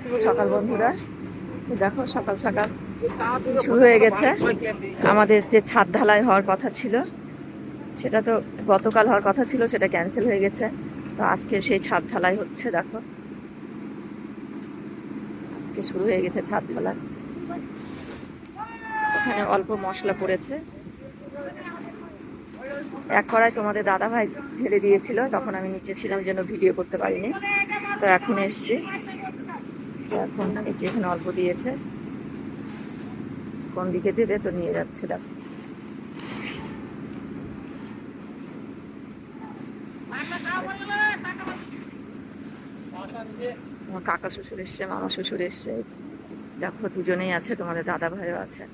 শুভ সকাল বন্ধুরা। দেখো সকাল সকাল শুরু হয়ে গেছে। আমাদের যে ছাদ ঢালাই হওয়ার কথা ছিল, সেটা তো গতকাল হওয়ার কথা ছিল, সেটা ক্যান্সেল হয়ে গেছে। তো আজকে সেই ছাদ ঢালাই হচ্ছে। দেখো আজকে শুরু হয়ে গেছে ছাদ ঢালাই। ওখানে অল্প মশলা পড়েছে, এক কড়াই তোমাদের দাদা ভাই ঢেলে দিয়েছিল, তখন আমি নিচে ছিলাম জন্য ভিডিও করতে পারিনি। তো এখন এসছি, এখন নিচে এখানে অল্প দিয়েছে, কোন দিকে দেবে তো নিয়ে যাচ্ছে। দেখো আমার কাকা শ্বশুর এসছে, মামা শ্বশুর এসছে। দেখো দুজনেই আছে, তোমাদের দাদা ভাইও আছে।